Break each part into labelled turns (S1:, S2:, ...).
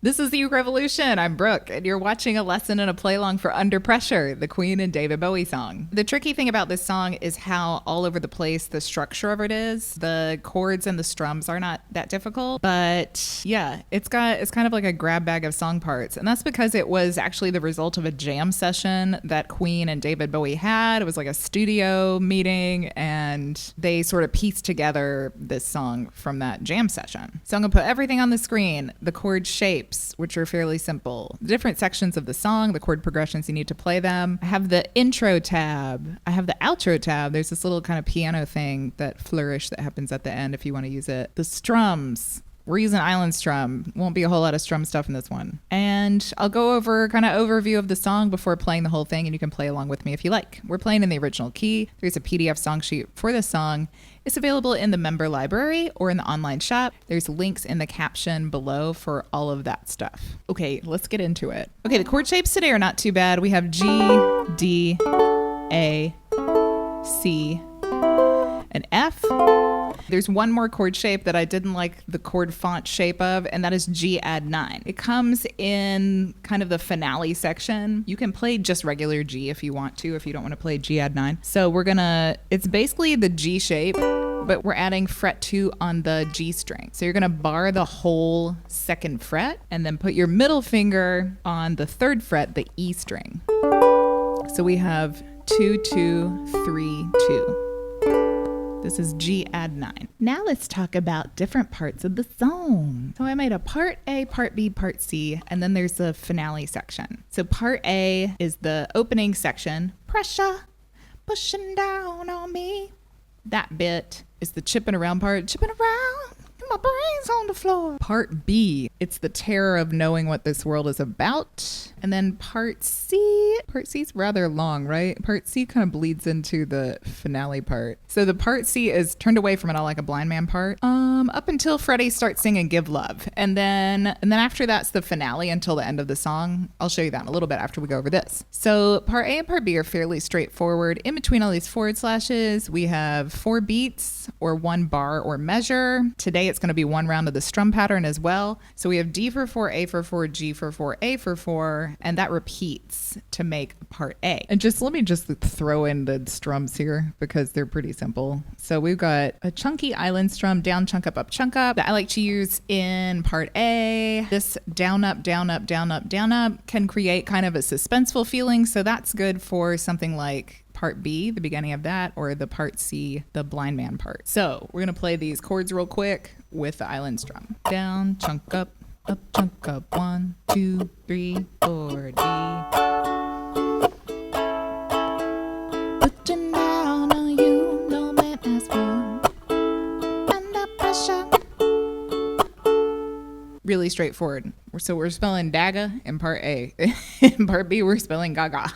S1: This is the Uke Revolution. I'm Brooke, and you're watching a lesson and a play-along for Under Pressure, the Queen and David Bowie song. The tricky thing about this song is how all over the place the structure of it is. The chords and the strums are not that difficult, but yeah, it's kind of like a grab bag of song parts, and that's because it was actually the result of a jam session that Queen and David Bowie had. It was like a studio meeting, and they sort of pieced together this song from that jam session. So I'm gonna put everything on the screen. The chord shapes, which are fairly simple. The different sections of the song, the chord progressions you need to play them. I have the intro tab. I have the outro tab. There's this little kind of piano thing, that flourish that happens at the end if you want to use it. The strums. We're using island strum. Won't be a whole lot of strum stuff in this one. And I'll go over kind of overview of the song before playing the whole thing, and you can play along with me if you like. We're playing in the original key. There's a PDF song sheet for this song. It's available in the member library or in the online shop. There's links in the caption below for all of that stuff. Okay, let's get into it. Okay, the chord shapes today are not too bad. We have G, D, A, C, and F. There's one more chord shape that I didn't like the chord font shape of, and that is G add 9. It comes in kind of the finale section. You can play just regular G if you want to, if you don't want to play G add 9. So it's basically the G shape, but we're adding fret 2 on the G string. So you're gonna bar the whole second fret and then put your middle finger on the third fret, the E string. So we have 2, 2, 3, 2. This is G add 9. Now let's talk about different parts of the song. So I made a part A, part B, part C, and then there's the finale section. So part A is the opening section. Pressure pushing down on me. That bit is the chipping around part. Chipping around, my brain's on the floor. Part B, it's the terror of knowing what this world is about. And then part C is rather long, right? Part C kind of bleeds into the finale part. So the part C is turned away from it all like a blind man part. Up until Freddie starts singing Give Love. And then after that's the finale until the end of the song. I'll show you that in a little bit after we go over this. So part A and part B are fairly straightforward. In between all these forward slashes, we have 4 beats or 1 bar or measure. Today it's going to be 1 round of the strum pattern as well. So we have D for 4, A for 4, G for 4, A for 4, and that repeats to make part A. And let me throw in the strums here because they're pretty simple. So we've got a chunky island strum, down, chunk up, chunk up, that I like to use in part A. This down, up, down, up, down, up, down, up can create kind of a suspenseful feeling. So that's good for something like part B, the beginning of that, or the part C, the blind man part. So we're going to play these chords real quick with the island strum. Down, chunk up, chunk up, 1, 2, 3, 4, D. Putting down on you, no man asked for. Under pressure. Really straightforward. So we're spelling dagga in part A. In part B, we're spelling gaga.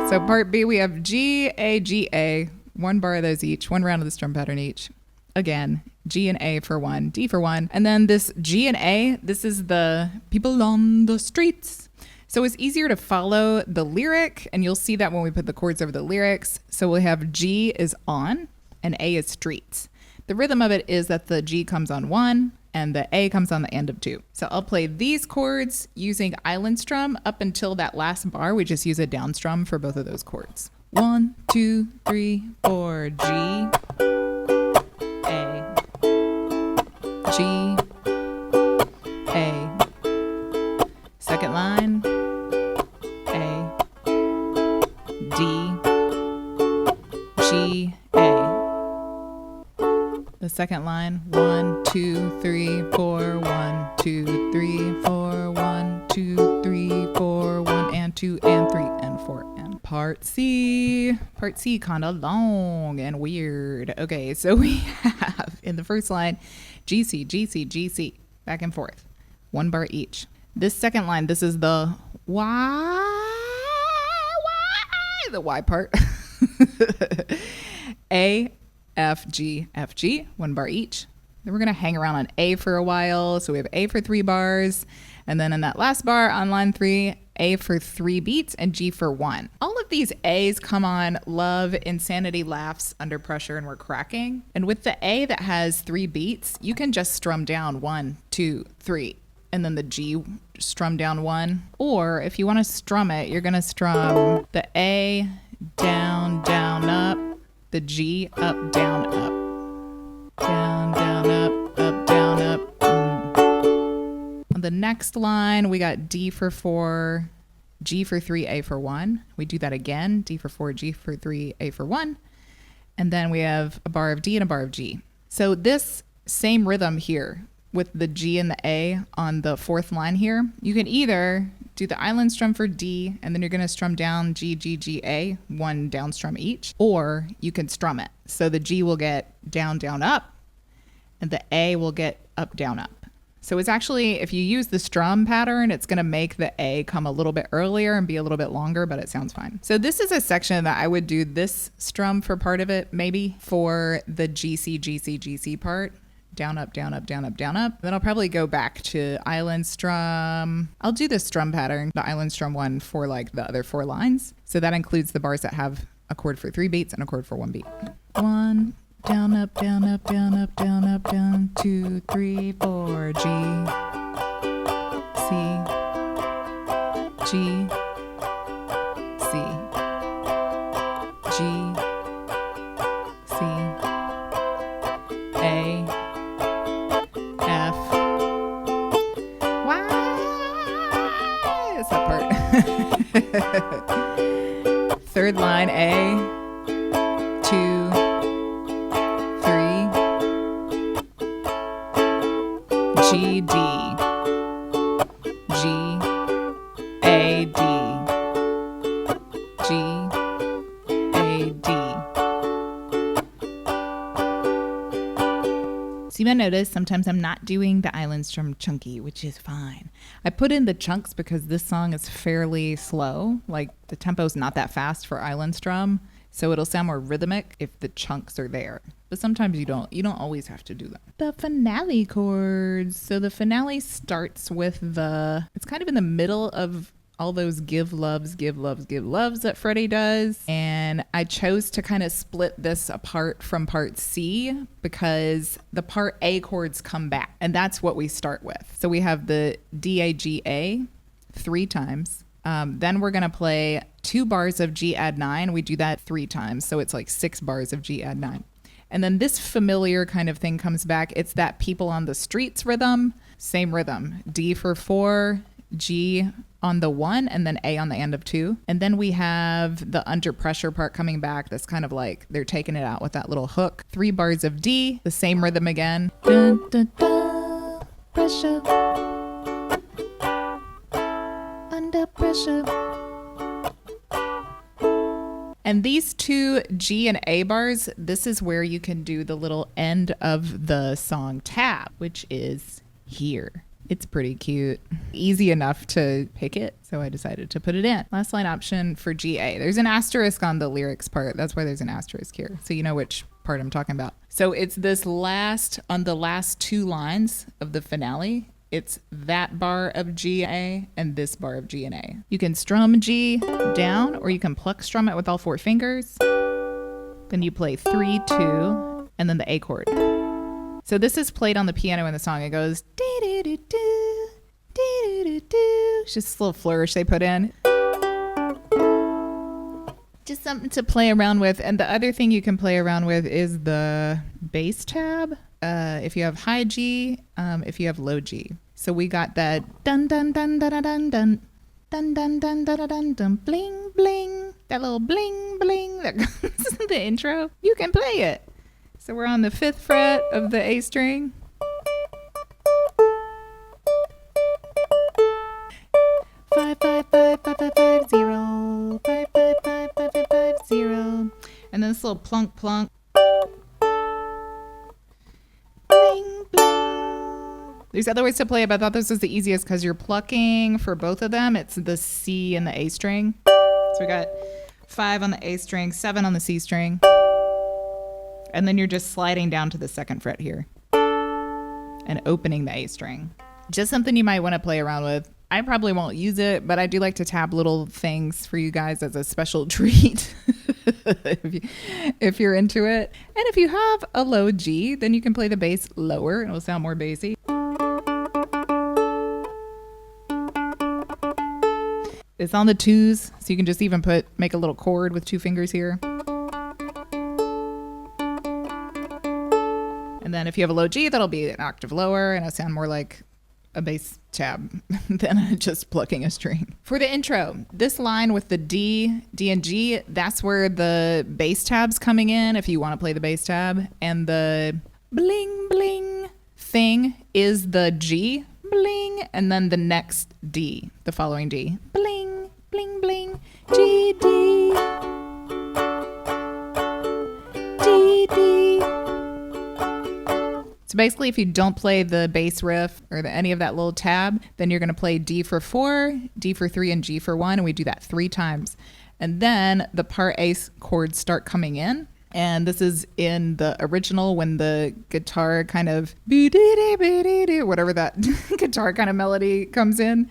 S1: So part B, we have G, A, G, A. 1 bar of those each, 1 round of the strum pattern each. Again, G and A for 1, D for 1. And then this G and A, this is the people on the streets. So it's easier to follow the lyric, and you'll see that when we put the chords over the lyrics. So we'll have G is on and A is streets. The rhythm of it is that the G comes on 1 and the A comes on the end of 2. So I'll play these chords using island strum up until that last bar. We just use a down strum for both of those chords. 1, 2, 3, 4, G, A, G, A. Second line, A, D, G, A. The second line, 1, 2, 3, 4, 1, 2, 3, 4, 1, 2, 3, 4, 1, and 2, and 3, and 4, and part C. Part C kind of long and weird. Okay, so we have in the first line, G, C, G, C, G, C, back and forth, 1 bar each. This second line, this is the the Y part. A, F, G, F, G, 1 bar each. Then we're going to hang around on A for a while. So we have A for 3 bars. And then in that last bar on line 3, A for 3 beats and G for 1. All of these A's come on Love, Insanity, Laughs, Under Pressure, and We're Cracking. And with the A that has 3 beats, you can just strum down 1, 2, 3. and then the G strum down 1. Or if you want to strum it, you're going to strum the A, down, down, up, the G, up, down, up. Down, down, up, down, up. On the next line, we got D for 4, G for 3, A for 1. We do that again, D for 4, G for 3, A for 1. And then we have a bar of D and a bar of G. So this same rhythm here with the G and the A on the 4th line here, you can either do the island strum for D and then you're going to strum down G, G, G, A, 1 down strum each, or you can strum it. So the G will get down, down, up, and the A will get up, down, up. So it's actually, if you use the strum pattern, it's going to make the A come a little bit earlier and be a little bit longer, but it sounds fine. So this is a section that I would do this strum for part of it, maybe for the G, C, G, C, G, C part. Down, up, down, up, down, up, down, up. Then I'll probably go back to island strum. I'll do the strum pattern, the island strum one for like the other 4 lines. So that includes the bars that have a chord for 3 beats and a chord for 1 beat. 1, down, up, down, up, down, up, down, up, down, 2, 3, 4, G, C, G, C, G, C, A, F. Why? It's that part. 3rd line, A, 2, 3, G, D, G, A, D, G, A, D. So you might notice sometimes I'm not doing the island strum chunky, which is fine. I put in the chunks because this song is fairly slow. Like the tempo's not that fast for island strum. So it'll sound more rhythmic if the chunks are there. But sometimes you don't always have to do that. The finale chords. So the finale starts with it's kind of in the middle of all those give loves, give loves, give loves that Freddie does. And I chose to kind of split this apart from part C because the part A chords come back. And that's what we start with. So we have the D, A, G, A 3 times. Then we're going to play 2 bars of G add 9. We do that 3 times. So it's like 6 bars of G add 9. And then this familiar kind of thing comes back. It's that people on the streets rhythm. Same rhythm. D for 4, G on the 1, and then A on the end of 2. And then we have the under pressure part coming back. That's kind of like they're taking it out with that little hook. 3 bars of D, the same rhythm again. Dun, dun, dun, pressure. Under pressure. And these 2 G and A bars, this is where you can do the little end of the song tab, which is here. It's pretty cute. Easy enough to pick it, so I decided to put it in. Last line option for GA. There's an asterisk on the lyrics part. That's why there's an asterisk here, so you know which part I'm talking about. So it's this on the last 2 lines of the finale. It's that bar of G and A and this bar of G and A. You can strum G down or you can pluck strum it with all 4 fingers. Then you play 3, 2, and then the A chord. So this is played on the piano in the song. It goes dee-dee-dee-doo, dee-dee-dee-doo. It's just a little flourish they put in. Just something to play around with. And the other thing you can play around with is the bass tab. If you have high G, if you have low G. So we got that dun dun dun dun dun dun dun dun dun dun dun dun bling bling. That little bling bling that goes in the intro. You can play it. So we're on the 5th fret of the A string. Five five five five five five 0 5 5 5 5 5 5 0, and then this little plunk plunk. Bling, bling. There's other ways to play it, but I thought this was the easiest because you're plucking for both of them. It's the C and the A string. So we got 5 on the A string, 7 on the C string. And then you're just sliding down to the 2nd fret here and opening the A string. Just something you might want to play around with. I probably won't use it, but I do like to tab little things for you guys as a special treat if you're into it. And if you have a low G, then you can play the bass lower and it'll sound more bassy. It's on the twos, so you can just even make a little chord with 2 fingers here. And then if you have a low G, that'll be an octave lower, and it'll sound more like a bass tab than just plucking a string. For the intro, this line with the D and G, that's where the bass tab's coming in if you want to play the bass tab. And the bling bling thing is the G, bling, and then the next D, the following D. Bling, bling, bling, G, D, D, D. So basically, if you don't play the bass riff or any of that little tab, then you're going to play D for 4, D for 3, and G for 1, and we do that 3 times. And then the part A chords start coming in, and this is in the original when the guitar kind of whatever that guitar kind of melody comes in.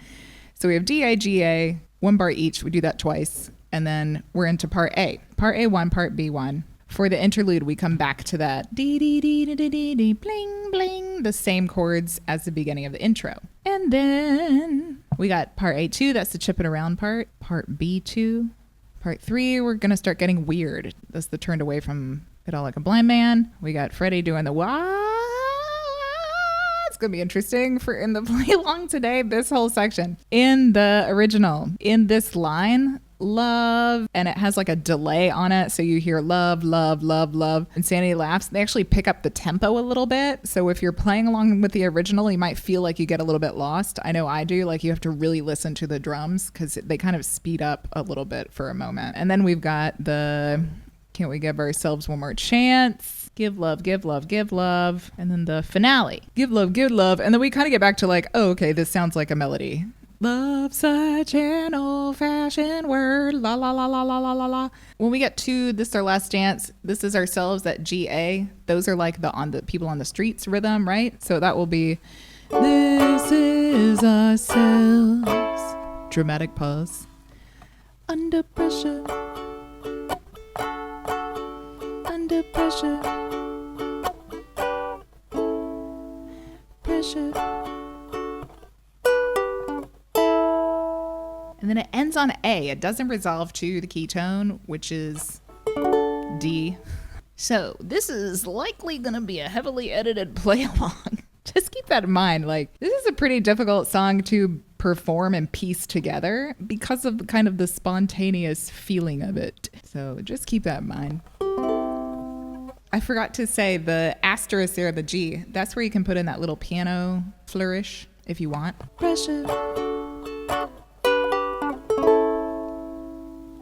S1: So we have D, A, G, A, 1 bar each. We do that twice, and then we're into part A. Part A1, part B1. For the interlude, we come back to that dee dee dee dee dee dee dee bling bling, the same chords as the beginning of the intro. And then we got part A2, that's the chip it around part. Part B2. Part 3, we're going to start getting weird. That's the turned away from It All Like a Blind Man. We got Freddie doing the wah. It's going to be interesting for in the play along today, this whole section. In the original, in this line, love, and it has like a delay on it, so you hear love, love, love, love, and Sandy laughs. They actually pick up the tempo a little bit, so if you're playing along with the original, you might feel like you get a little bit lost. I know I do. Like, you have to really listen to the drums because they kind of speed up a little bit for a moment. And then we've got the Can't We Give Ourselves One More Chance, give love, give love, give love, and then the finale, give love, and then we kind of get back to like, oh, okay, this sounds like a melody. Love such an old-fashioned word, la la la la la la la la. When we get to This Our Last Dance, this is ourselves at G-A. Those are like the people on the streets rhythm, right? So that will be this is ourselves. Dramatic pause. Under pressure. Under pressure. Pressure. And then it ends on A. It doesn't resolve to the key tone, which is D. So this is likely going to be a heavily edited play along. Just keep that in mind. Like, this is a pretty difficult song to perform and piece together because of kind of the spontaneous feeling of it. So just keep that in mind. I forgot to say the asterisk there, the G. That's where you can put in that little piano flourish if you want. Pressure.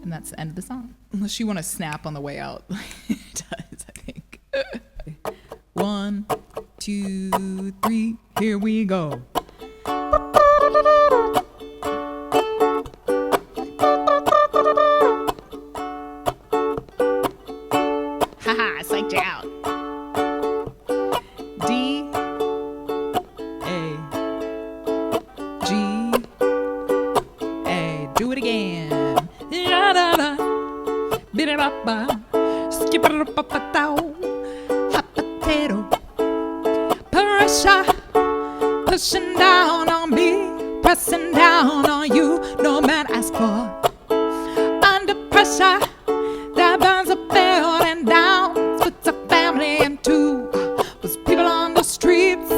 S1: And that's the end of the song. Unless you want to snap on the way out. It does, I think. 1, 2, 3, here we go. Haha, psyched you out. D, A, G, A. Do it again. Skip it up, hot potato, pressure, pushing down on me, pressing down on you. No man asks for under pressure that burns a building down, splits a family in two. Was people on the streets,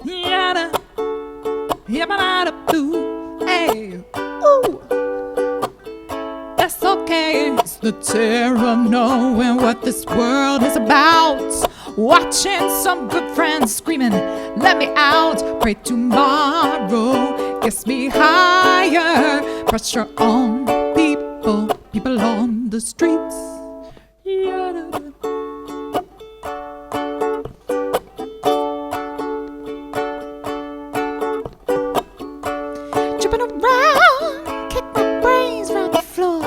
S1: yeah, blue, hey, ooh. That's okay, it's the terror of knowing what this world is about. Watching some good friends screaming, let me out. Pray tomorrow gets me higher. Pressure on people on the streets. Jumping around, kick my brains round the floor.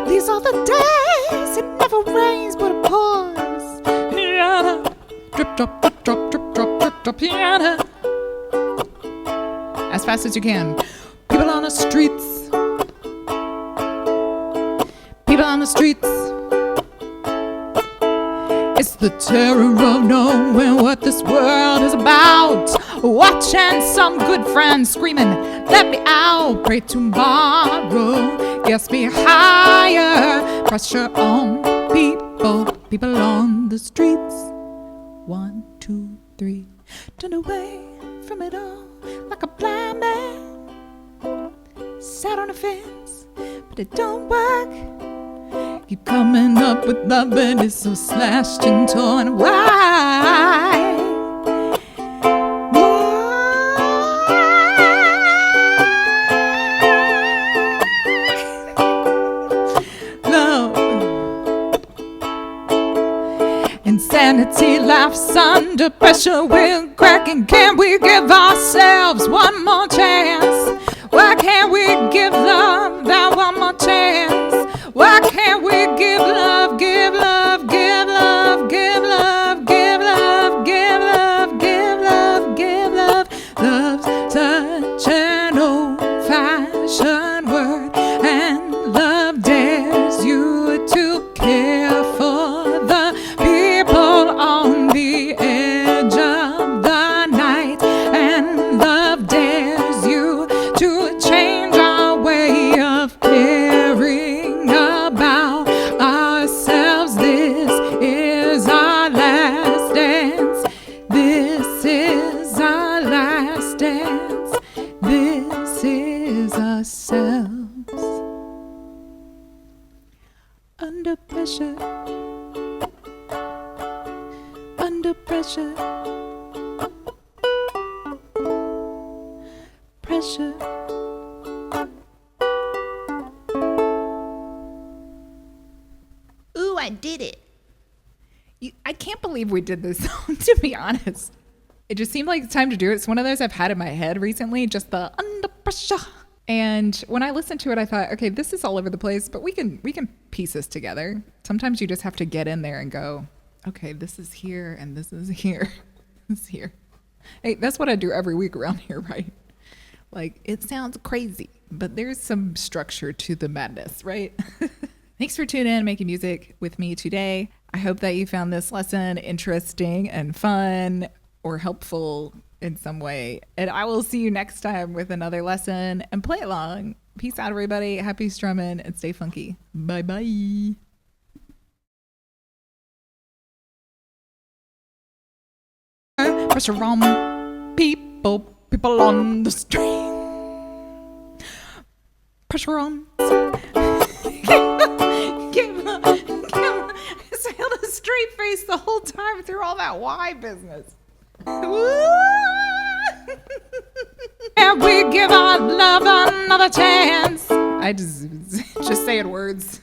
S1: These are the days, it never rains but it pours. Drip, drop, drip, drop, drip, drop, drip, drop, piano. As fast as you can. People on the streets. People on the streets. It's the terror of knowing what this world is about. Watching some good friends screaming, Let me out, pray tomorrow. Gets me higher. Pressure on people on the streets. 1, 2, 3. Turn away from it all like a blind man. Sat on a fence, but it don't work. Keep coming up with love, but it's so slashed and torn. Why? Insanity laughs under pressure. We're cracking. Can we give ourselves one more chance? Why can't we give love that one more chance? Why can't we give love, give love, give love, give love, give love, give love, give love, give love? Love's such an old-fashioned word, and love dares you to care for the people on the edge of the night, and love dares you to change our way of caring about ourselves. This is our last dance. This is our last dance. This is ourselves. Under pressure. Under pressure. Pressure. Ooh, I did it. I can't believe we did this song, to be honest. It just seemed like it's time to do it. It's one of those I've had in my head recently, just the under pressure. And when I listened to it, I thought, okay, this is all over the place, but we can piece this together. Sometimes you just have to get in there and go, okay, this is here and this is here. This is here. Hey, that's what I do every week around here, right? Like, it sounds crazy, but there's some structure to the madness, right? Thanks for tuning in and making music with me today. I hope that you found this lesson interesting and fun or helpful in some way. And I will see you next time with another lesson, and play along. Peace out, everybody. Happy strumming and stay funky. Bye-bye. Pressure on people on the street. Pressure on. I held a straight face the whole time through all that why business. And we give our love another chance. I just saying words.